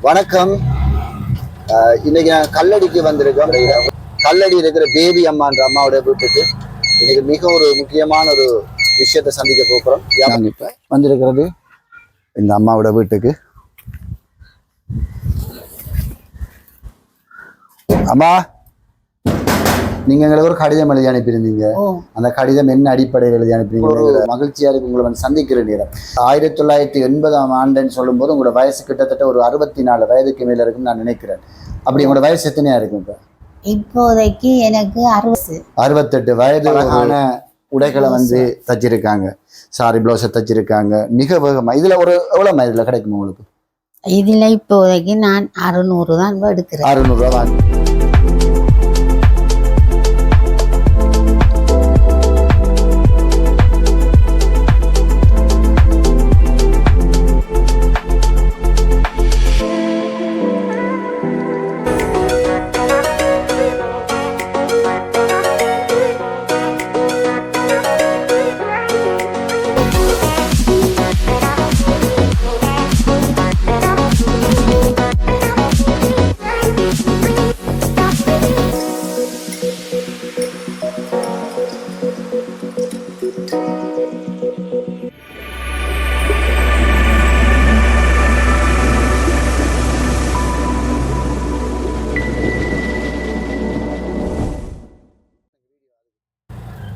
வணக்கம். இன்னைக்கு நான் கல்லடிக்கு வந்திருக்கோம். கல்லடி இருக்கிற பேபி அம்மான்ற அம்மாவோட வீட்டுக்கு இன்னைக்கு மிக ஒரு முக்கியமான ஒரு விஷயத்தை சந்திக்க போகிறோம். இப்ப வந்திருக்கிறது இந்த அம்மாவோட வீட்டுக்கு. அம்மா, நீங்க எங்களுக்கு ஒரு கடிதம் எழுதி அனுப்பியிருந்தீங்க. அந்த கடிதம் என்ன அடிப்படையில் எழுதி அனுப்பினீங்க? ஒரு மகிழ்ச்சியா இருக்கு உங்களை வந்து சந்திக்கிற நேரம். 1980 ஆண்டுன்னு சொல்லும் போது உங்களோட வயசு கிட்டத்தட்ட ஒரு 64 வயதுக்கு மேல இருக்குன்னு நான் நினைக்கிறேன். அப்படி உங்களோட வயசு எத்தனையா இருக்கும்? இப்போதைக்கு எனக்கு 68 வயது. அழகான உடைகளை வந்து தச்சிருக்காங்க, சாரி பிளவுஸை தச்சிருக்காங்க மிக வேகமா. இதுல ஒரு எவ்வளவு இதுல கிடைக்கும் உங்களுக்கு? இதுல இப்போதைக்கு நான் 600 தான் எடுக்கிறேன். 600 ரூபா வாங்க.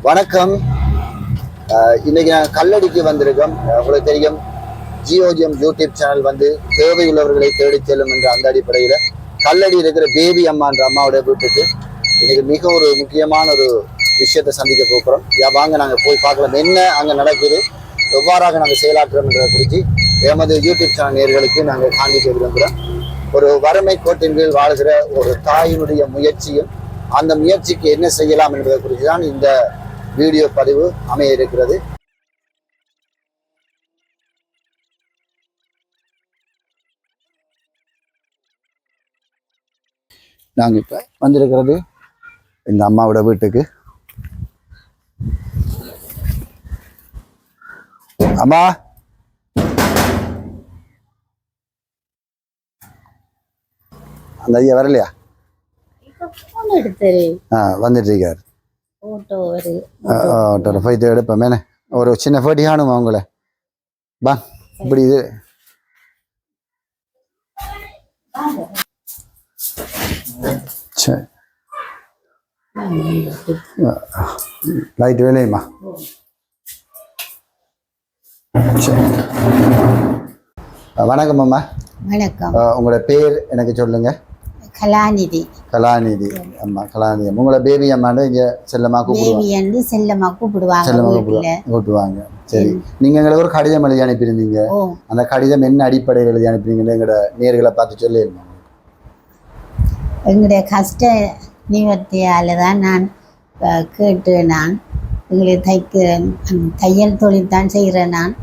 வணக்கம். இன்னைக்கு நான் கல்லடிக்கு வந்திருக்கோம். உங்களுக்கு தெரியும், ஜியோஜிஎம் யூடியூப் சேனல் வந்து தேவையுள்ளவர்களை தேடி செல்லும் என்ற அந்த அடிப்படையில் கல்லடி இருக்கிற பேபி அம்மான்ற அம்மாவோட வீட்டுக்கு இன்னைக்கு மிக ஒரு முக்கியமான ஒரு விஷயத்தை சந்திக்க போகிறோம். வாங்க நாங்கள் போய் பார்க்கலாம் என்ன அங்கே நடக்குது, எவ்வாறாக நாங்கள் செயலாற்றுறோம்ன்றதை குறித்து எமது யூடியூப் சேனல் நேயர்களுக்கு நாங்கள் காண்பிக்க விரும்புகிறோம். ஒரு வறுமை கோட்டின் கீழ் வாழ்கிற ஒரு தாயினுடைய முயற்சியும் அந்த முயற்சிக்கு என்ன செய்யலாம் என்பதை குறித்து தான் இந்த வீடியோ பதிவு அமைய இருக்கிறது. நாங்க இப்ப வந்திருக்கிறது இந்த அம்மாவோட வீட்டுக்கு. அம்மா, அந்த ஐயா வரலையா? வந்துட்டு இருக்காரு. போயிட்டு எடுப்பேன் மேலே ஒரு சின்ன போட்டி காணுமா உங்களை? பா இப்படி இது சரி, லைட் வேலையுமா? சரி, வணக்கம் அம்மா. வணக்கம். உங்களோட பேர் எனக்கு சொல்லுங்க. கலாநிதி. கலாநிதி அம்மா. கலாநிதி உங்களோட பேபி அம்மாண்டு இங்க செல்லமா கூப்பிடுவாங்க. செல்லமா கூப்பிடுவாங்க. சரி, நீங்க எங்களுக்கு ஒரு கடிதம் எழுதி அனுப்பியிருந்தீங்க. அந்த கடிதம் என்ன அடிப்படையில் எழுதி அனுப்பினீங்கன்னு எங்களோட நேர்களை பார்த்து சொல்லிருந்தோம். எங்களுடைய கஷ்ட நிவர்த்தியால தான் நான் கேட்டு நான் எங்களுக்கு தையல் தொழில் தான் செய்கிறேன். நான்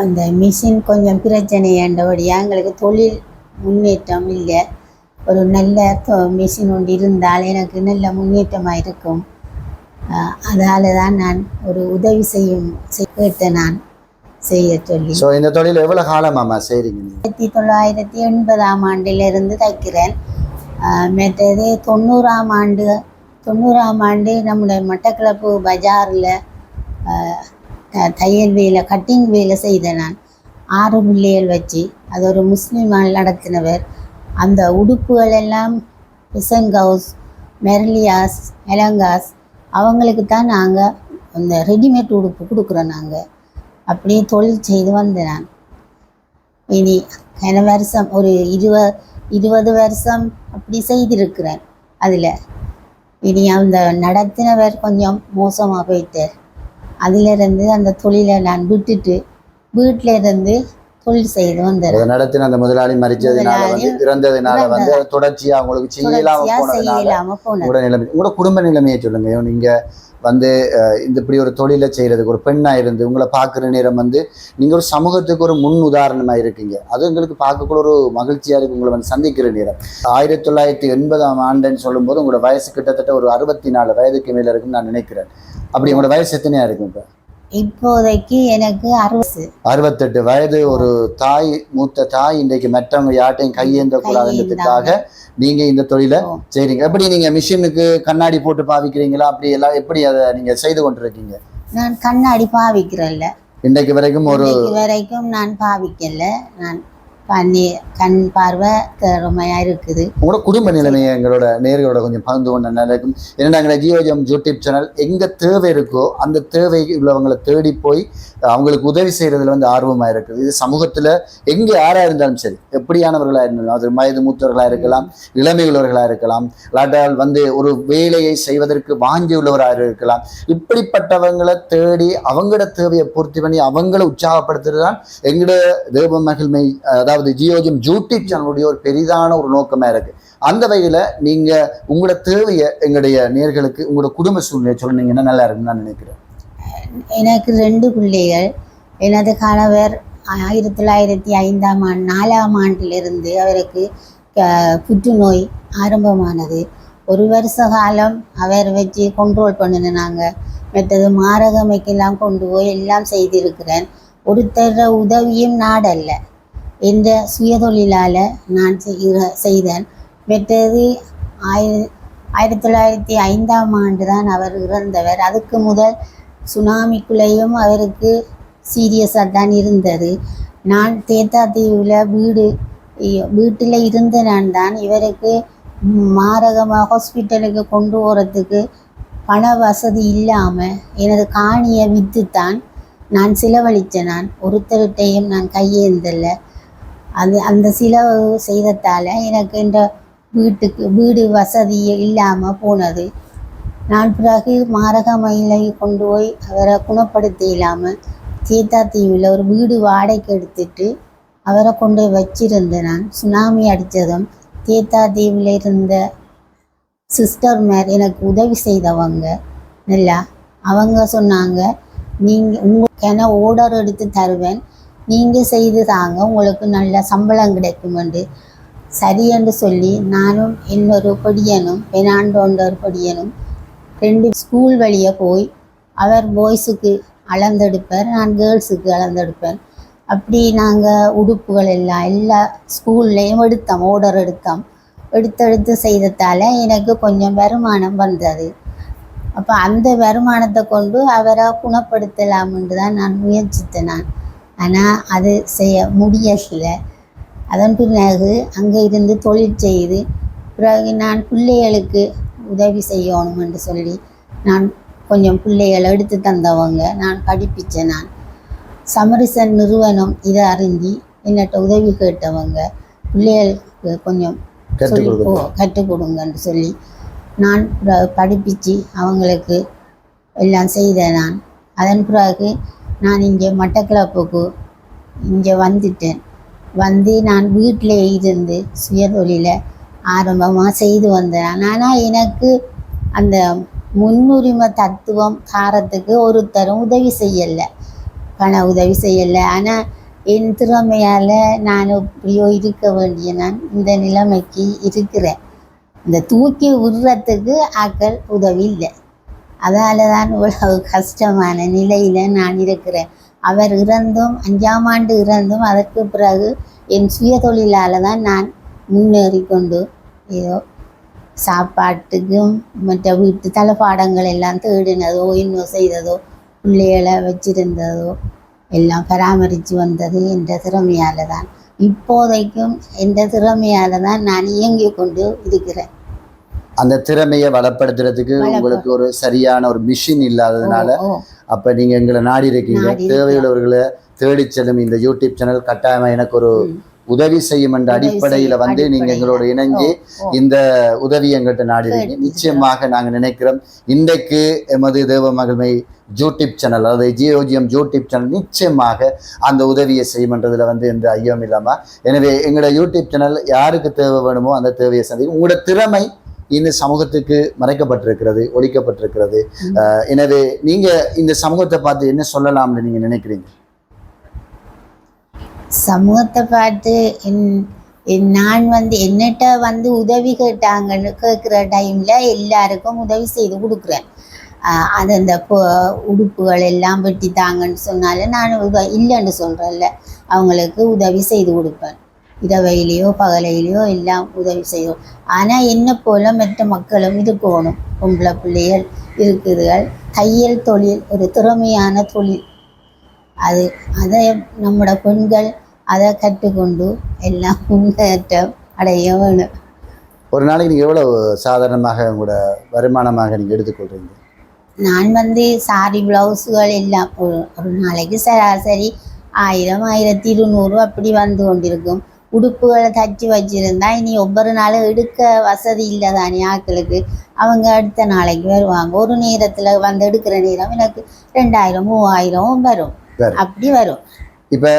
அந்த மிஷின் கொஞ்சம் பிரச்சனை என்றபடியாக எங்களுக்கு தொழில் முன்னேற்றம் இல்லை. ஒரு நல்ல மிஷின் ஒன்று இருந்தால் எனக்கு நல்ல முன்னேற்றமாக இருக்கும். அதால் தான் நான் ஒரு உதவி கேட்டேன் நான் செய்ய சொல்லி. ஸோ இந்த தொழில் எவ்வளோ காலமாம்மா செய்கிறீங்க? 1980 ஆண்டிலிருந்து தைக்கிறேன். மற்றது 90ஆம் ஆண்டு நம்முடைய மட்டக்களப்பு பஜாரில் தையல் வேலை, கட்டிங் வேலை செய்தேன் நான். 6 பிள்ளைகள் வச்சு, அது ஒரு முஸ்லீமால் நடத்தினவர். அந்த உடுப்புகள் எல்லாம் பிசன்கவுஸ், மெர்லியாஸ், எலங்காஸ் அவங்களுக்கு தான் நாங்கள் அந்த ரெடிமேட் உடுப்பு கொடுக்குறோம். நாங்கள் அப்படியே தொழில் செய்து வந்தேன் நான். இனி கன வருஷம் ஒரு 20 வருஷம் அப்படி செய்திருக்கிறேன். அதில் இனி அந்த நடத்தினவர் கொஞ்சம் மோசமாக போயிட்டார். அதிலிருந்து அந்த தொழிலை நான் விட்டுட்டு வீட்டில இருந்து தொழில் செய்து வந்தார். நடத்தின அந்த முதலாளி மரிச்சதுனால வந்து இறந்ததுனால வந்து தொடர்ச்சியா உங்களுக்கு செய்யலாம போனது. உங்களோட குடும்ப நிலைமையை சொல்லுங்க. நீங்க வந்து இந்த இப்படி ஒரு தொழிலை செய்யறதுக்கு ஒரு பெண்ணா இருந்து உங்களை பார்க்குற நேரம் வந்து நீங்க ஒரு சமூகத்துக்கு ஒரு முன் உதாரணமா இருக்கீங்க. அது எங்களுக்கு பார்க்கக்கூட ஒரு மகிழ்ச்சியா இருக்கு உங்களை வந்து சந்திக்கிற நேரம். 1980 ஆண்டுன்னு சொல்லும் போது உங்களோட வயசு கிட்டத்தட்ட ஒரு 64 வயதுக்கு மேல இருக்குன்னு நான் நினைக்கிறேன். அப்படி உங்களோட வயசு எத்தனையா இருக்கும்? இப்ப இப்போதைக்கு எனக்கு 68 வயது. ஒரு தாய், மூத்த தாய் இன்றைக்கு மற்றவங்க யார்ட்டையும் கையேந்த கூடாதுன்றதுக்காக நீங்க இந்த தொழிலை செய்றீங்க. எப்படி நீங்க மிஷினுக்கு கண்ணாடி போட்டு பாவிக்கிறீங்களா? அப்படி எல்லாம் எப்படி அதை நீங்க செய்து கொண்டிருக்கீங்க? நான் கண்ணாடி பாவிக்கிறேன்ல, இன்றைக்கு வரைக்கும் நான் பாவிக்கல. நான் கண் பார்வை திறமையா இருக்குது. உங்களோட குடும்ப நிலைமையை எங்களோட நேர்களோட கொஞ்சம் பகிர்ந்து கொண்ட நிலைக்கும். ஏன்னா எங்களோட ஜியோஜியம் யூடியூப் சேனல் எங்க தேவை இருக்கோ அந்த தேவை உள்ளவங்களை தேடி போய் அவங்களுக்கு உதவி செய்யறதுல வந்து ஆர்வமாக இருக்குது. இது சமூகத்துல எங்க யாரா இருந்தாலும் சரி, எப்படியானவர்களா இருந்தாலும், அது வயது மூத்தவர்களா இருக்கலாம், இளமை உள்ளவர்களா இருக்கலாம், இல்லாட்டால் வந்து ஒரு வேலையை செய்வதற்கு வாங்கி உள்ளவராக இருக்கலாம். இப்படிப்பட்டவங்களை தேடி அவங்களோட தேவையை பூர்த்தி பண்ணி அவங்களை உற்சாகப்படுத்துறது தான் எங்களோட தேவ மகிழ்மை, அதாவது ஜியோஜியம் யூடியூப் சேனலுடைய ஒரு பெரிதான ஒரு நோக்கமா இருக்கு. அந்த வகையில நீங்க உங்களோட தேவையை எங்களுடைய நேர்களுக்கு உங்களோட குடும்ப சூழ்நிலை சொன்னீங்கன்னா நல்லா இருக்குன்னு நான் நினைக்கிறேன். எனக்கு 2 பிள்ளைகள். எனது கணவர் 1905ஆம் ஆண்டு 4ஆம் ஆண்டிலிருந்து அவருக்கு புற்றுநோய் ஆரம்பமானது. 1 வருஷ காலம் அவர் வச்சு கண்ட்ரோல் பண்ணினாங்க. மற்றது மாரகமைக்கெல்லாம் கொண்டு போய் எல்லாம் செய்திருக்கிறேன். ஒருத்தர உதவியும் நாடல்ல, என்ற சுயதொழிலால் நான் செய்தேன். மற்றது 1905ஆம் ஆண்டு தான் அவர் இறந்தவர். அதுக்கு முதல் சுனாமிக்குள்ளேயும் அவருக்கு சீரியஸாக தான் இருந்தது. நான் தேத்தாத்தீவில் வீட்டில் இருந்த நான் தான் இவருக்கு மாரகமாக ஹாஸ்பிட்டலுக்கு கொண்டு போகிறதுக்கு பண வசதி இல்லாமல் எனது காணியை விற்று தான் நான் செலவழித்தேன். நான் ஒருத்தருட்டையும் நான் கையேந்தலை. அந்த செலவு செய்ததால் எனக்கு இந்த வீடு வசதி இல்லாமல் போனது. நான் பிறகு மாரகமையிலை கொண்டு போய் அவரை குணப்படுத்த இல்லாமல் தேத்தாத்தீவில் ஒரு வீடு வாடகைக்கு எடுத்துட்டு அவரை கொண்டு போய் வச்சிருந்தேன். நான் சுனாமி அடித்ததும் தேத்தாத்தீவில் இருந்த சிஸ்டர் மேர் எனக்கு உதவி செய்தவங்க நல்லா. அவங்க சொன்னாங்க, நீங்கள் உங்களுக்கு ஓர்டர் எடுத்து தருவேன், நீங்கள் செய்து தாங்க, உங்களுக்கு நல்ல சம்பளம் கிடைக்குமென்று. சரி என்று சொல்லி நானும் இன்னொரு பொடியனும் பெனாண்டோன்ற ஒரு பொடியனும் 2 ஸ்கூல் வழியே போய் அவர் பாய்ஸுக்கு அளந்தெடுப்பார், நான் கேர்ள்ஸுக்கு அளந்தெடுப்பேன். அப்படி நாங்கள் உடுப்புகள் எல்லா ஸ்கூல்லையும் எடுத்தோம், ஓர்டர் எடுத்து செய்ததால் எனக்கு கொஞ்சம் வருமானம் வந்தது. அப்போ அந்த வருமானத்தை கொண்டு அவரை குணப்படுத்தலாம்னு தான் நான் முயற்சித்தேன். ஆனால் அது செய்ய முடியலை. அதன் பிறகு அங்கே இருந்து தொழில் செய்து பிறகு நான் பிள்ளைகளுக்கு உதவி செய்யணும் என்று சொல்லி நான் கொஞ்சம் பிள்ளைகளை எடுத்து தந்தவங்க நான் படிப்பித்தேன். நான் சமரிசன் நிறுவனம் இதை அறிஞ்சி என்னட்ட உதவி கேட்டவங்க பிள்ளைகளுக்கு கொஞ்சம் கற்றுக் கொடுங்கன்னு சொல்லி நான் படிப்பித்து அவங்களுக்கு எல்லாம் செய்தேன். நான் அதன் பிறகு நான் இங்கே மட்டக்களப்புக்கு இங்கே வந்துட்டேன். நான் வீட்டிலே இருந்து சுயதொழிலை ஆரம்பமாக செய்து வந்தேன். ஆனால் எனக்கு அந்த முன்னுரிமை தத்துவம் காரத்துக்கு ஒருத்தரும் உதவி செய்யலை, பண உதவி செய்யலை. ஆனால் என் திறமையால் நான் எப்படியோ இருக்க வேண்டிய நான் இந்த நிலைமைக்கு இருக்கிறேன். இந்த தூக்கி விடுறதுக்கு ஆக்கள் உதவி இல்லை. அதால் தான் இவ்வளவு கஷ்டமான நிலையில் நான் இருக்கிறேன். அவர் இறந்தும் 5ஆம் ஆண்டு இறந்தும் அதற்கு பிறகு என் சுயதொழிலால் தான் நான் முன்னேறி கொண்டு ஏதோ சாப்பாட்டுக்கும் மற்ற வீட்டு தளபாடங்கள் எல்லாம் தேடினதோ இன்னும் செய்ததோ பிள்ளைகளை வச்சிருந்ததோ எல்லாம் பராமரித்து வந்தது என்ற திறமையால் தான். இப்போதைக்கும் என்ற திறமையால் தான் நான் இயங்கி கொண்டு இருக்கிறேன். அந்த திறமையை வளப்படுத்துறதுக்கு உங்களுக்கு ஒரு சரியான ஒரு மிஷின் இல்லாததுனால அப்ப நீங்க எங்களை நாடி இருக்கீங்க. தேவையுள்ளவர்களை தேடி செல்லும் இந்த யூடியூப் சேனல் கட்டாயமா எனக்கு ஒரு உதவி செய்யும் என்ற அடிப்படையில வந்து நீங்க எங்களோட இணைஞ்சு இந்த உதவி எங்கள்கிட்ட நாடி இருக்கீங்க. நிச்சயமாக நாங்க நினைக்கிறோம் இன்றைக்கு எமது தேவ மகிழ்மை யூடியூப் சேனல், அதாவது ஜியோஜியம் யூடியூப் சேனல் நிச்சயமாக அந்த உதவியை செய்யும்ன்றதுல வந்து எந்த ஐயம் இல்லாம. எனவே எங்களோட யூடியூப் சேனல் யாருக்கு தேவை வேணுமோ அந்த தேவையை சந்திக்கும். உங்களோட திறமை இந்த சமூகத்துக்கு மறைக்கப்பட்டிருக்கிறது, ஒழிக்கப்பட்டிருக்கிறது. எனவே நீங்க இந்த சமூகத்தை பார்த்து என்ன சொல்லலாம்னு நீங்க நினைக்கிறீங்க? சமூகத்தை பார்த்து நான் என்னட்ட உதவி கேட்டாங்கன்னு கேட்குற டைமில் எல்லாருக்கும் உதவி செய்து கொடுக்குறேன். அது அந்த உடுப்புகள் எல்லாம் வெட்டி தாங்கன்னு சொன்னாலும் நான் இல்லைன்னு சொல்கிறேன்ல, அவங்களுக்கு உதவி செய்து கொடுப்பேன். இரவையிலையோ பகலையிலையோ எல்லாம் உதவி செய்வோம். ஆனால் என்ன போல மற்ற மக்களும் இருக்கணும். பொம்பளை பிள்ளைகள் இருக்குதுகள். தையல் தொழில் ஒரு திறமையான தொழில். அதை நம்மளோட பெண்கள் அதை கற்றுக்கொண்டு எல்லாம் முன்னேற்றம் அடைய வேணும். ஒரு நாளைக்கு நீங்கள் எவ்வளோ சாதாரணமாக உங்களோட வருமானமாக நீங்கள் எடுத்துக்கொள்கிறீங்க? நான் சாரி ப்ளவுஸுகள் எல்லாம் ஒரு நாளைக்கு சராசரி 1000 1200 அப்படி வந்து கொண்டிருக்கும். உடுப்புகளை தச்சு வச்சுருந்தா இனி ஒவ்வொரு நாளும் எடுக்க வசதி இல்லை தானே ஆட்களுக்கு. அவங்க அடுத்த நாளைக்கு வருவாங்க. ஒரு நேரத்தில் வந்து எடுக்கிற நேரம் எனக்கு 2000 3000 வரும். அப்படி வரும். இப்போ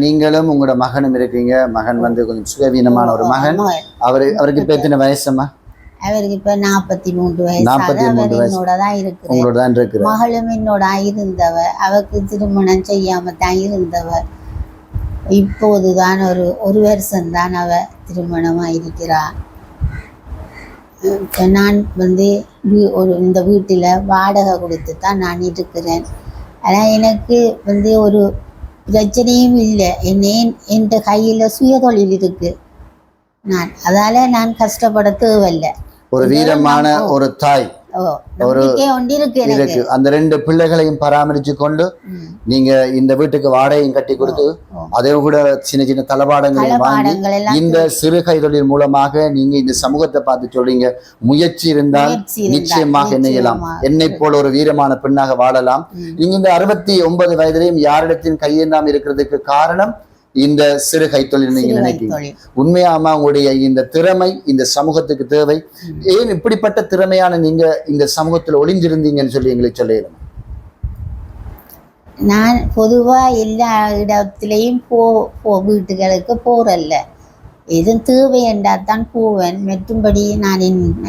நீங்களும் உங்களோட மகனும் இருக்கீங்க. மகன் கொஞ்சம் சுகவீனமான ஒரு மகன். அவருக்கு இப்போ எத்தனை வயசுமா? அவருக்கு இப்போ 43 வயசு. என்னோட தான் இருக்கிற மகளும் என்னோட இருந்தவ. அவருக்கு திருமணம் செய்யாம தான் இருந்தவ. இப்போதுதான் ஒரு வருஷம்தான் அவ திருமணமாக இருக்கிறாள். இப்போ நான் இந்த வீட்டில் வாடகை கொடுத்து தான் நான் இருக்கிறேன். ஆனால் எனக்கு ஒரு பிரச்சனையும் இல்லை. என் கையில் சுயதொழில் இருக்கு. நான் கஷ்டப்பட தேவையில்லை. ஒரு வீரமான ஒரு தாய் இருக்கு. அந்த 2 பிள்ளைகளையும் பராமரிச்சு கொண்டு நீங்க இந்த வீட்டுக்கு வாடகையும் கட்டி கொடுத்து அதே கூட சின்ன சின்ன தளபாடங்களையும் வாங்கி இந்த சிறு கைதொழில் மூலமாக நீங்க இந்த சமூகத்தை பார்த்து சொல்றீங்க. முயற்சி இருந்தால் நிச்சயமாக இணையலாம். என்னை போல ஒரு வீரமான பெண்ணாக வாழலாம். நீங்க இந்த 69 வயதிலையும் யாரிடத்தின் கையேந்தாம இருக்கிறதுக்கு காரணம் இந்த சிறு கைத்தொழில் நீங்க நினைக்கிறீங்க. உண்மையாம உங்களுடைய இந்த திறமை இந்த சமூகத்துக்கு தேவை. ஏன் இப்படிப்பட்ட திறமையான நீங்க இந்த சமூகத்தில் ஒளிஞ்சிருந்தீங்கன்னு சொல்லி எங்களுக்கு சொல்லணும். நான் பொதுவா எல்லா இடத்திலையும் வீட்டுகளுக்கு போறல்ல. எதுவும் தேவை என்றால்தான் போவேன். மற்றும்படி நான்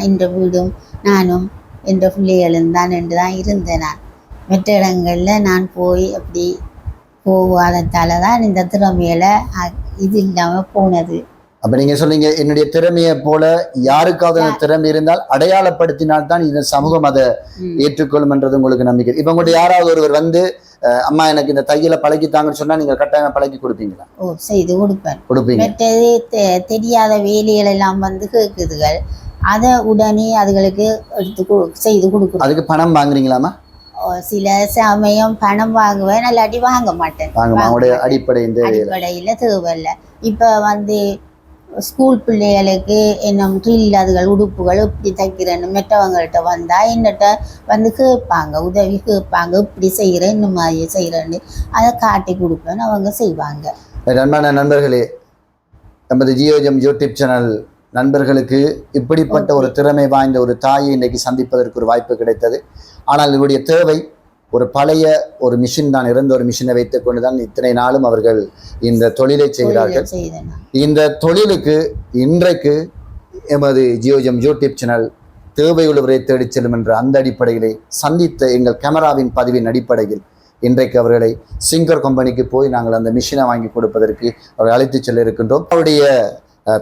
என்ற வீடும் நானும் என்ற பிள்ளைகளும் தான் என்று தான் இருந்தேன். நான் மற்ற இடங்களில் நான் போய் அப்படி போகாததால தான் இந்த திறமையில இது இல்லாம போனது. அப்ப நீங்க சொன்னீங்க என்னுடைய திறமையை போல யாருக்காவது திறமை இருந்தால் அடையாளப்படுத்தினால் தான் இந்த சமூகம் அதை ஏற்றுக்கொள்ளும் என்றது உங்களுக்கு நம்பிக்கை. இப்ப உங்களுடைய யாராவது ஒருவர் அம்மா எனக்கு இந்த தையலை பழகித்தாங்கன்னு சொன்னா நீங்க கட்டாயம் பழகி கொடுப்பீங்களா? செய்து கொடுப்பீங்க. மற்றது தெரியாத வேலைகள் எல்லாம் கேக்குதுகள். அதை உடனே அதுகளுக்கு எடுத்து செய்து கொடுக்கணும். அதுக்கு பணம் வாங்குறீங்களாமா? சில சமயம் பணம் வாங்குவேன், இல்லாட்டி வாங்க மாட்டேன். அடிப்படையில் தேவையில்லை. இப்போ ஸ்கூல் பிள்ளைகளுக்கு என்ன ட்ரில் அதுகள் உடுப்புகள் இப்படி தைக்கிறேன்னு மற்றவங்கள்ட்ட வந்தால் என்னட்ட கேட்பாங்க, உதவி கேட்பாங்க. இப்படி செய்கிறேன், இந்த மாதிரி செய்கிறேன்னு அதை காட்டி கொடுப்பேன். அவங்க செய்வாங்க. அன்பான நண்பர்களே, நமது ஜியோஜம் யூடியூப் சேனல் நண்பர்களுக்கு இப்படிப்பட்ட ஒரு திறமை வாய்ந்த ஒரு தாயை இன்னைக்கு சந்திப்பதற்கு ஒரு வாய்ப்பு கிடைத்தது. ஆனால் இவருடைய தேவை ஒரு பழைய ஒரு மிஷின் தான். இறந்த ஒரு மிஷினை வைத்துக் கொண்டுதான் இத்தனை நாளும் அவர்கள் இந்த தொழிலை செய்கிறார்கள். இந்த தொழிலுக்கு இன்றைக்கு எமது ஜியோஜம் யூடியூப் சேனல் தேவையுள்ளவரை தேடிச் செல்லும் என்ற அந்த அடிப்படையிலே சந்தித்த எங்கள் கேமராவின் பதிவின் அடிப்படையில் இன்றைக்கு அவர்களை சிங்கர் கம்பெனிக்கு போய் நாங்கள் அந்த மிஷினை வாங்கி கொடுப்பதற்கு அவர்கள் அழைத்து செல்ல இருக்கின்றோம். அவருடைய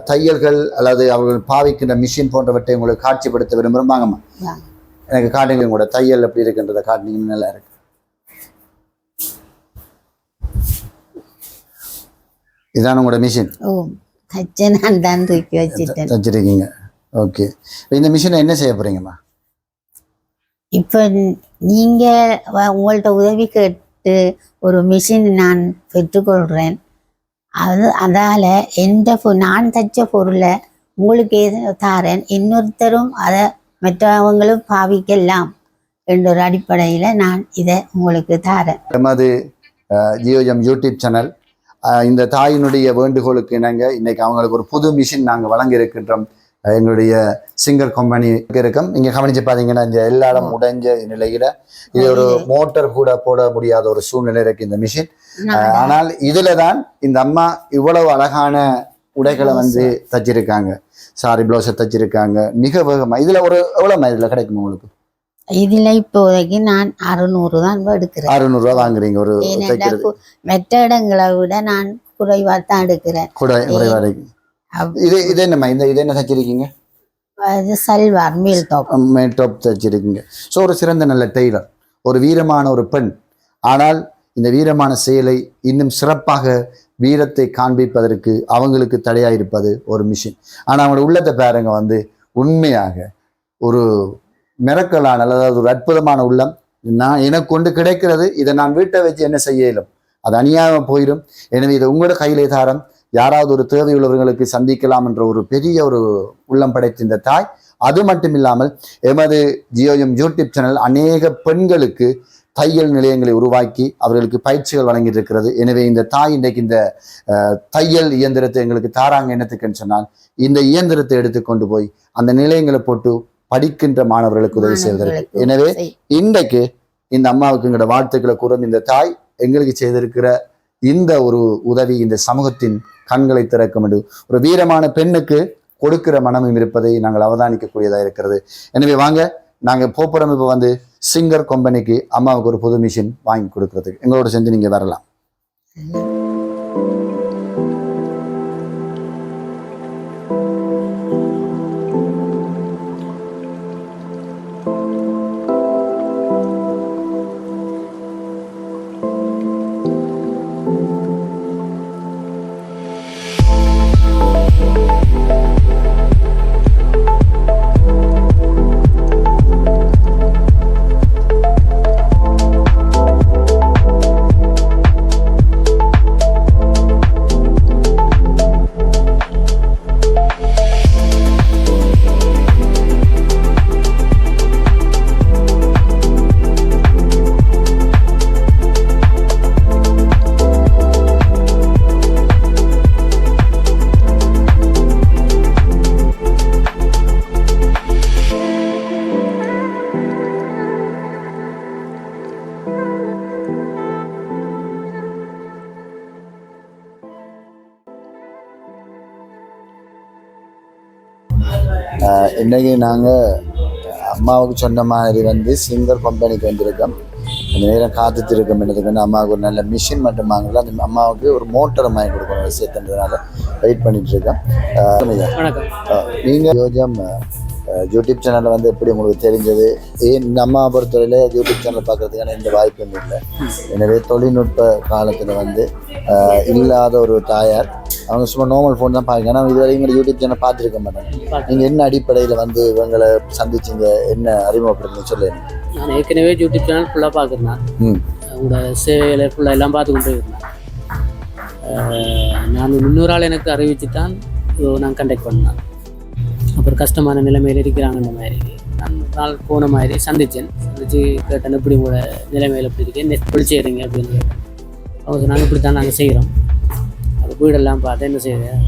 தையல்கள் அல்லது அவர்கள் பாவிக்கின்ற மிஷின் போன்றவற்றை உங்களுக்கு காட்சிப்படுத்த விரும்புகிறோம். வாங்கம்மா, எனக்கு காட்டுங்க உங்களோட தையல் எப்படி இருக்குன்றதை காட்டினீங்கன்னு நல்லா இருக்கு. இதுதான் உங்களோட மிஷின்? தச்சிருக்கீங்க. ஓகே, இந்த மிஷினை என்ன செய்ய போறீங்கம்மா? இப்போ நீங்க உங்கள்ட்ட உதவி கேட்டு ஒரு மிஷின் நான் பெற்றுக்கொள்கிறேன். அதால நான் தைச்ச பொருளை உங்களுக்கு தாரேன். இன்னொருத்தரும் அதை மற்றவங்களும் பாவிக்கலாம் என்ற ஒரு அடிப்படையில் நான் இதை உங்களுக்கு தாரேன். நமது ஜியோஜம் யூடியூப் சேனல் இந்த தாயினுடைய வேண்டுகோளுக்கு இணங்க இன்னைக்கு அவங்களுக்கு ஒரு புது மிஷின் நாங்கள் வழங்க இருக்கின்றோம். எங்களுடைய சிங்கர் கம்பெனி இருக்கும். இங்கே கவனிச்சு பார்த்தீங்கன்னா இந்த எல்லா இடம் உடைஞ்ச நிலையில இது ஒரு மோட்டர் கூட போட முடியாத ஒரு சூழ்நிலை இருக்கு இந்த மிஷின். ஆனால் இதுல தான் இந்த அம்மா இவ்வளவு அழகான உடைகளை தச்சிருக்காங்க. சாரி பிளவுஸை தச்சிருக்காங்க மிக வேகமா. இதுல ஒரு எவ்வளவு இதுல கிடைக்கும் உங்களுக்கு? இதுல இப்போதைக்கு நான் 600 தான் எடுக்கிறேன். 600 ரூபா வாங்குறீங்க ஒரு தைக்கிறது? மற்ற இடங்களை விட நான் குறைவா தான் எடுக்கிறேன். குறைவா. இது என்னம்மா இது என்ன தச்சிருக்கீங்க? இது சல்வார் மேல் டாப். மேல் டாப் தைச்சிருக்கீங்க. ஸோ ஒரு சிறந்த நல்ல டெய்லர், ஒரு வீரமான ஒரு பெண். ஆனால் இந்த வீரமான செயலை இன்னும் சிறப்பாக வீரத்தை காண்பிப்பதற்கு அவங்களுக்கு தடையாயிருப்பது ஒரு மிஷின். ஆனால் அவங்களோட உள்ளத்தை பாருங்க உண்மையாக ஒரு மிரக்கலான அதாவது ஒரு அற்புதமான உள்ளம். நான் எனக்கு கொண்டு கிடைக்கிறது, இதை நான் வீட்டை வச்சு என்ன செய்ய இயலும், அது அநியாயமாக போயிடும். எனவே இதை உங்களோட கையிலே தாரம், யாராவது ஒரு தேவையுள்ளவர்களுக்கு சந்திக்கலாம் என்ற ஒரு பெரிய ஒரு உள்ளம் படைத்த இந்த தாய். அது மட்டும் இல்லாமல் எமது ஜியோஎம் யூடியூப் சேனல் அநேக பெண்களுக்கு தையல் நிலையங்களை உருவாக்கி அவர்களுக்கு பயிற்சிகள் வழங்கிட்டு இருக்கிறது. எனவே இந்த தாய் இன்றைக்கு இந்த தையல் இயந்திரத்தை எங்களுக்கு தாராங்க. என்னத்துக்குன்னு சொன்னால் இந்த இயந்திரத்தை எடுத்துக்கொண்டு போய் அந்த நிலையங்களை போட்டு படிக்கின்ற மாணவர்களுக்கு உதவி செய்வதற்கு. எனவே இன்றைக்கு இந்த அம்மாவுக்கு எங்களோட வாழ்த்துக்களை கூறும். இந்த தாய் எங்களுக்கு செய்திருக்கிற இந்த ஒரு உதவி இந்த சமூகத்தின் கண்களை திறக்கும் என்று ஒரு வீரமான பெண்ணுக்கு கொடுக்கிற மனமும் இருப்பதை நாங்கள் அவதானிக்கக்கூடியதாக இருக்கிறது. எனவே வாங்க, நாங்கள் போப்புறம் இப்போ சிங்கர் கம்பெனிக்கு அம்மாவுக்கு ஒரு புது மிஷின் வாங்கி கொடுக்கறதுக்கு எங்களோட சேர்ந்து நீங்கள் வரலாம். இன்றைக்கி நாங்கள் அம்மாவுக்கு சொன்ன மாதிரி சிங்கர் கம்பெனிக்கு வந்திருக்கோம். அந்த நேரம் காத்துருக்கோம். என்னதுக்கு அம்மாவுக்கு ஒரு நல்ல மிஷின் மட்டும் வாங்கல, அந்த அம்மாவுக்கு ஒரு மோட்டரை வாங்கி கொடுக்கணும் விஷயத்துன்றதுனால வெயிட் பண்ணிட்டு இருக்கேன். நீங்கள் யோஜம் யூடியூப் சேனலில் எப்படி உங்களுக்கு தெரிஞ்சது? இந்த அம்மாவை பொறுத்தவரையில் யூடியூப் சேனல் பார்க்கறதுக்கான எந்த வாய்ப்பும் இல்லை. எனவே தொழில்நுட்ப காலத்தில் இல்லாத ஒரு தாயார் அவங்க சும்மா நார்மல் ஃபோன் தான் பார்க்க. ஆனால் இதுவரைக்கும் யூடியூப் சேனல் பார்த்துருக்க மாட்டாங்க. நீங்கள் என்ன அடிப்படையில் இவங்களை சந்திச்சிங்க, என்ன அறிமுகப்படுத்துன்னு சொல்லுங்க. நான் ஏற்கனவே யூடியூப் சேனல் ஃபுல்லாக பார்க்குறேன். உங்களோட சேவைகளை ஃபுல்லாக எல்லாம் பார்த்து கொண்டு இருந்தேன். நான் 300 ஆள் எனக்கு அறிவிச்சு தான் நான் கண்டக்ட் பண்ணேன். அப்புறம் கஷ்டமான நிலைமையில் இருக்கிறாங்கன்ற மாதிரி நான் போன மாதிரி சந்தித்து கேட்டேன், எப்படி உங்களோட நிலைமையில் எப்படி இருக்கேன், எப்படி செய்கிறீங்க அப்படின்னு கேட்டேன். அவங்க சொன்னாங்க, இப்படி தான் நாங்கள் செய்கிறோம். அது வீடெல்லாம் பார்த்து என்ன செய்கிறேன்.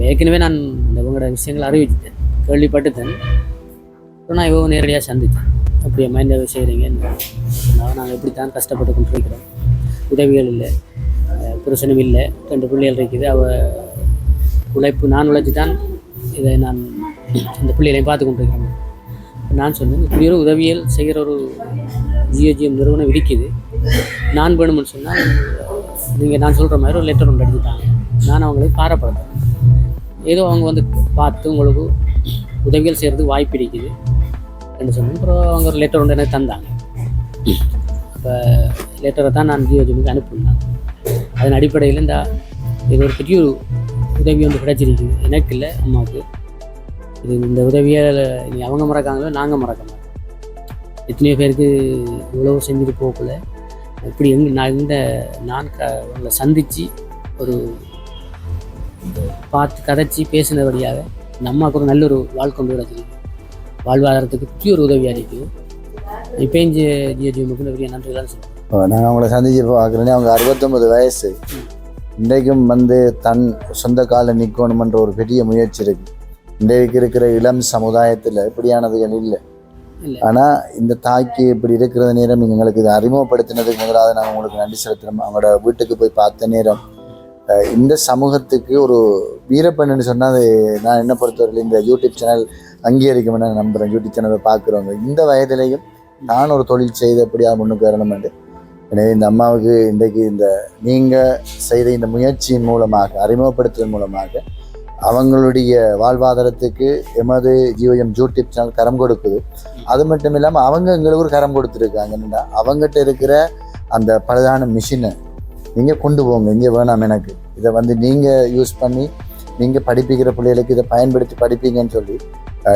ஏற்கனவே நான் இவங்களோட விஷயங்களை அறிவிச்சிட்டேன், கேள்விப்பட்டுத்தேன். நான் இவங்க நேரடியாக சந்தித்தேன். அப்படியம்மா இந்த செய்கிறீங்கன்னு நாங்கள் எப்படி தான் கஷ்டப்பட்டு கொண்டு இருக்கிறோம். உதவிகள் இல்லை, புருஷனும் இல்லை, 2 பிள்ளைகள் இருக்குது. உழைப்பு நான் உழைச்சி தான் இதை நான் இந்த பிள்ளைகளையும் பார்த்து கொண்டு இருக்கிறேன். நான் சொன்னேன், இப்படி ஒரு உதவியல் செய்கிற ஒரு ஜியோஜிஎம் நிறுவனம் இருக்குது. நான் வேணும்னு சொன்னால் நீங்கள் நான் சொல்கிற மாதிரி ஒரு லெட்டர் ஒன்று எடுத்துட்டாங்க. நான் அவங்களுக்கு பாராட்டுறேன். ஏதோ அவங்க பார்த்து உங்களுக்கு உதவிகள் செய்கிறதுக்கு வாய்ப்பு இருக்குது என்று சொன்னேன். அப்புறம் அவங்க ஒரு லெட்டர் ஒன்று எனக்கு தந்தாங்க. அப்போ லெட்டரை தான் நான் ஜியோஜிஎம்க்கு அனுப்பினேன். அதன் அடிப்படையில் இது ஒரு பெரிய உதவி ஒன்று கிடைச்சிருக்குது. எனக்கு இல்லை, அம்மாவுக்கு. இந்த உதவியை நீ அவங்க மறக்காங்களோ நாங்கள் மறக்க மாட்டோம். எத்தனையோ பேருக்கு உழவு செஞ்சுட்டு போகல. இப்படி நான் உங்களை சந்தித்து ஒரு பார்த்து கதைச்சி பேசினபடியாக இந்த அம்மாவுக்கு ஒரு நல்ல ஒரு வாழ்க்கை கொண்டு கிடச்சிருக்கு. வாழ்வாதாரத்துக்கு பெரிய ஒரு உதவியாக இருக்குது. இப்போயும் ஜியோஜிஎம்முக்கு பெரிய நன்றிகளான்னு சொல்லுவோம். நாங்கள் அவங்கள சந்திச்சு பார்க்குறேன்னே அவங்க 69 வயசு. இன்றைக்கும் தன் சொந்த காலில் நிற்கணுமென்ற ஒரு பெரிய முயற்சி இருக்குது. இன்றைக்கு இருக்கிற இளம் சமுதாயத்தில் இப்படியானதுகள் இல்லை. ஆனால் இந்த தாய்க்கு இப்படி இருக்கிற நேரம் எங்களுக்கு இதை அறிமுகப்படுத்தினதுக்கு முதலாவது நாங்கள் உங்களுக்கு நன்றி செலுத்துகிறோம். அவங்களோட வீட்டுக்கு போய் பார்த்த நேரம் இந்த சமூகத்துக்கு ஒரு வீரப்பெண்ணுன்னு சொன்னால் அது நான் என்ன பொறுத்தவரையில் இந்த யூடியூப் சேனல் அங்கீகரிக்கும்னு நான் நம்புகிறேன். யூடியூப் சேனலை பார்க்குறவங்க இந்த வயதிலையும் நான் ஒரு தொழில் செய்து எப்படியா முன்னுக்கு வரணுமெண்டு. எனவே இந்த அம்மாவுக்கு இன்றைக்கு இந்த நீங்கள் செய்த இந்த முயற்சியின் மூலமாக அறிமுகப்படுத்துவதன் மூலமாக அவங்களுடைய வாழ்வாதாரத்துக்கு எமது ஜியோஎம் யூடியூப் சேனல் கரம் கொடுக்குது. அது மட்டும் இல்லாமல் அவங்க எங்களுக்கு ஒரு கரம் கொடுத்துருக்காங்கன்னா அவங்ககிட்ட இருக்கிற அந்த பழுதான மிஷினை நீங்கள் கொண்டு போங்க, இங்கே வேணாம் எனக்கு, இதை வந்து நீங்கள் யூஸ் பண்ணி நீங்கள் படிப்பிக்கிற பிள்ளைகளுக்கு இதை பயன்படுத்தி படிப்பீங்கன்னு சொல்லி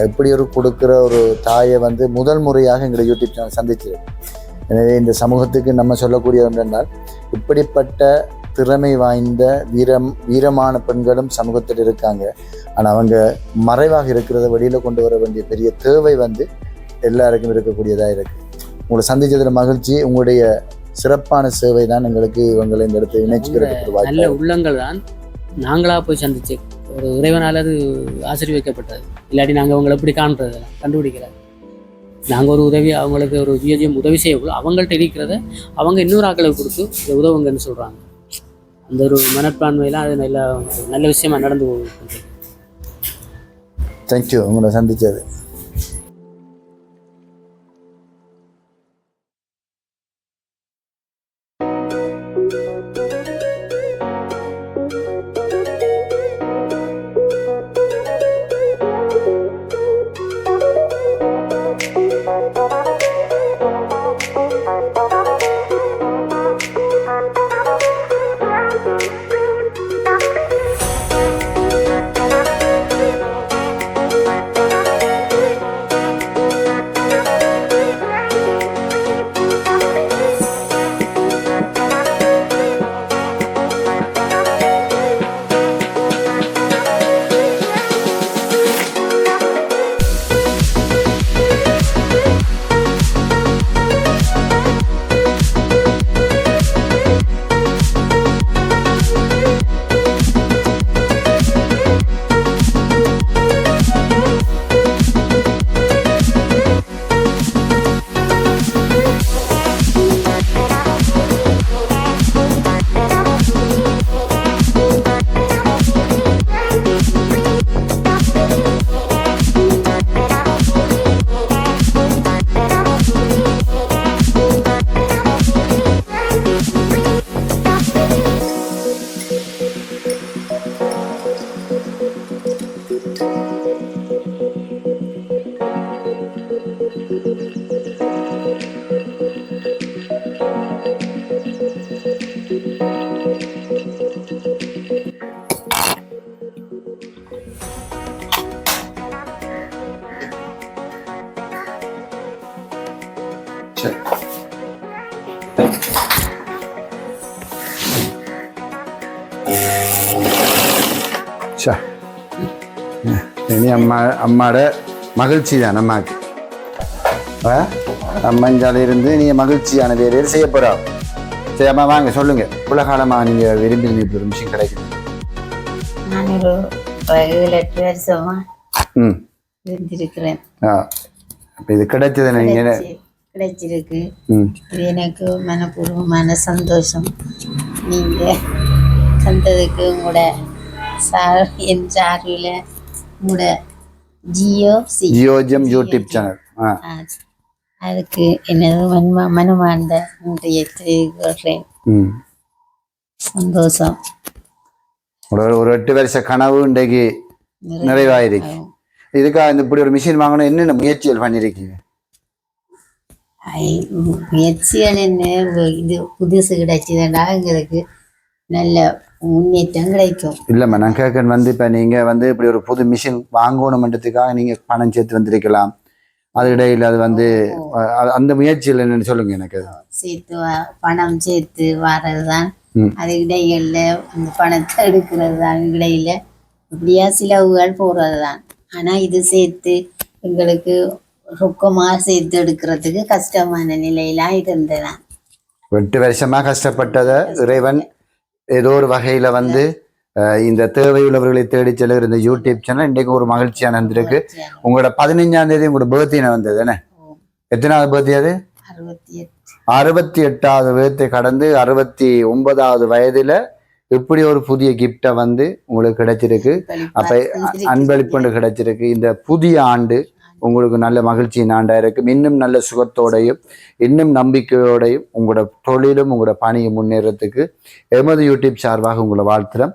இப்படி ஒரு கொடுக்குற ஒரு தாயை வந்து முதல் முறையாக எங்களுடைய யூடியூப் சேனல் சந்திச்சிருக்கு. எனவே இந்த சமூகத்துக்கு நம்ம சொல்லக்கூடிய ஒன்றால் இப்படிப்பட்ட திறமை வாய்ந்த வீரமான பெண்களும் சமூகத்தில் இருக்காங்க. ஆனால் அவங்க மறைவாக இருக்கிறத வெளியில் கொண்டு வர வேண்டிய பெரிய தேவை வந்து எல்லாருக்கும் இருக்கக்கூடியதாக இருக்குது. உங்களை சந்தித்ததில் மகிழ்ச்சி. உங்களுடைய சிறப்பான சேவை தான் எங்களுக்கு இவங்களை இந்த இடத்துல இணைச்சிக்கிறதுக்கு நல்ல உள்ளங்கள் தான் நாங்களாக போய் சந்திச்சு ஒரு இறைவனால் அது ஆசீர்வதிக்கப்பட்டது. இல்லாட்டி நாங்கள் அவங்களை எப்படி காண்றது கண்டுபிடிக்கிறாங்க. நாங்கள் ஒரு உதவி அவங்களுக்கு ஒரு ஜியோஜியம் உதவி செய்யக்கூடாது, அவங்கள்ட்ட இருக்கிறத அவங்க இன்னொரு ஆக்களுக்கு கொடுத்து இதை உதவுங்கன்னு சொல்கிறாங்க. அந்த ஒரு மனப்பான்மையெல்லாம் அது நல்ல விஷயமா நடந்து போகுது. தேங்க்யூ உங்களை சந்தித்தது. இனி அம்மாட மகிழ்ச்சி தான் அம்மாவுக்கு. அம்மஞ்சாலிருந்து நீங்கள் மகிழ்ச்சியான வேலையில் செய்ய போகிறா. சரி அம்மா வாங்க சொல்லுங்க, உலகாலமாக நீங்கள் விரும்பி ஒரு மிஷின் கிடைக்குது? நான் ஒரு 7-8 வருஷமா இருந்திருக்கிறேன். அப்போ இது கிடைச்சது நீங்கள் கிடைச்சிருக்கு. இது எனக்கு மனப்பூர்வமான சந்தோஷம். நீங்கள் தந்ததுக்கு உங்களோட என் சார்பில் உங்களோட ஜியோஜியம் யூடியூப் சேனல் அதுக்கு எனது மனமார்ந்த நன்றியை தெரிவிக்கிறேன். சந்தோஷம். ஒரு 8 வருஷ கனவு இன்றைக்கு நிறைவாயிருக்கு. இதுக்காக இப்படி ஒரு மிஷின் வாங்கணும் என்னென்ன முயற்சிகள் பண்ணியிருக்கீங்க? முயற்சிகள் என்ன, இது புதுசு கிடைச்சதுன்னா எங்களுக்கு நல்ல முன்னேற்றம் கிடைக்கும். இல்லைம்மா நான் கேட்க வந்து இப்போ நீங்கள் வந்து இப்படி ஒரு புது மிஷின் வாங்கணுமன்றதுக்காக நீங்கள் பணம் சேர்த்து வந்திருக்கலாம். அது இடையில் அது வந்து அந்த முயற்சியில் என்னென்னு சொல்லுங்க எனக்கு. சேர்த்து பணம் சேர்த்து வர்றது தான், அது இடையில அந்த பணத்தை எடுக்கிறது தான், இடையில இப்படியா செலவுகள் போகிறது தான். ஆனால் இது சேர்த்து எங்களுக்கு ரொக்கமாக சேர்த்து எடுக்கிறதுக்கு கஷ்டமான நிலையெல்லாம் இருந்ததுதான். 8 வருஷமாக கஷ்டப்பட்டதை இறைவன் ஏதோ ஒரு வகையில் வந்து இந்த தேவையுள்ளவர்களை தேடி செல்லுகிற இந்த யூடியூப் சேனல் இன்றைக்கு ஒரு மகிழ்ச்சியான இருந்திருக்கு. உங்களோட 15ஆம் தேதி உங்களோட பர்த்டே வந்தது என்ன? எத்தனாவது பர்த்டே அது? 68வது பர்த்டே கடந்து 69வது வயதுல இப்படி ஒரு புதிய கிஃப்டை வந்து உங்களுக்கு கிடைச்சிருக்கு. அப்ப அன்பளிப்பு கிடைச்சிருக்கு. இந்த புதிய ஆண்டு உங்களுக்கு நல்ல மகிழ்ச்சியின் ஆண்டா இருக்கும். இன்னும் நல்ல சுகத்தோடையும் இன்னும் நம்பிக்கையோடையும் உங்களோட தொழிலும் உங்களோட பணியும் முன்னேறத்துக்கு எமது யூடியூப் சார்பாக உங்களை வாழ்த்துறோம்.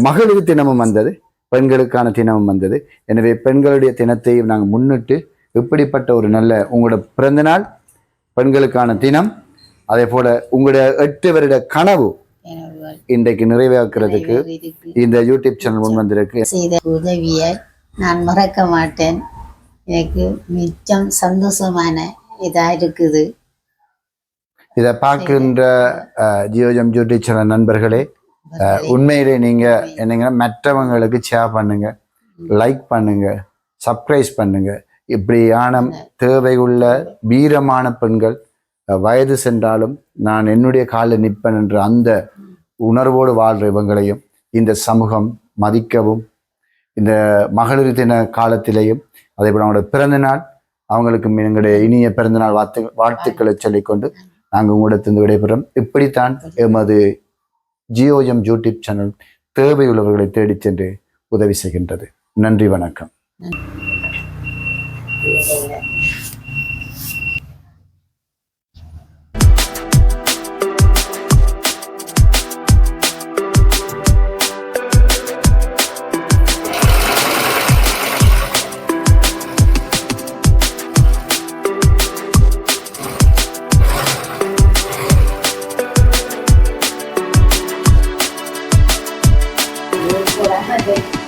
மகளிர் தினமும் வந்தது. பெண்களுக்கான தினமும் வந்தது. எனவே பெண்களுடைய தினத்தையும் நாங்கள் முன்னிட்டு இப்படிப்பட்ட ஒரு நல்ல உங்களோட பிறந்தநாள், பெண்களுக்கான தினம், அதே போல உங்களுடைய 8 வருட கனவு இன்றைக்கு நிறைவேற்றுறதுக்கு இந்த யூடியூப் சேனல் முன் வந்திருக்கு. செய்த உதவியை நான் மறக்க மாட்டேன். எனக்கு மிச்சம் சந்தோஷமான இதாக இருக்குது. இதை பார்க்கின்ற ஜியோஜம் யூடியூப் சேனல் நண்பர்களே, உண்மையிலே நீங்க என்னங்கன்னா மற்றவங்களுக்கு ஷேர் பண்ணுங்க, லைக் பண்ணுங்க, சப்ஸ்கிரைப் பண்ணுங்க. இப்படியான தேவையுள்ள வீரமான பெண்கள், வயது சென்றாலும் நான் என்னுடைய காலில் நிற்பேன் என்ற அந்த உணர்வோடு வாழ்ற இவங்களையும் இந்த சமூகம் மதிக்கவும், இந்த மகளிர் தின காலத்திலேயும் அதே போல அவங்களோட பிறந்த நாள், அவங்களுக்கு எங்களுடைய இனிய பிறந்தநாள் வாழ்த்துக்களை சொல்லிக்கொண்டு நாங்கள் உங்களிடத்திலிருந்து விடைபெறும். இப்படித்தான் எமது ஜியோஎம் யூடியூப் சேனல் தேவையுள்ளவர்களை தேடிச் சென்று உதவி செய்கின்றது. நன்றி, வணக்கம். Gracias.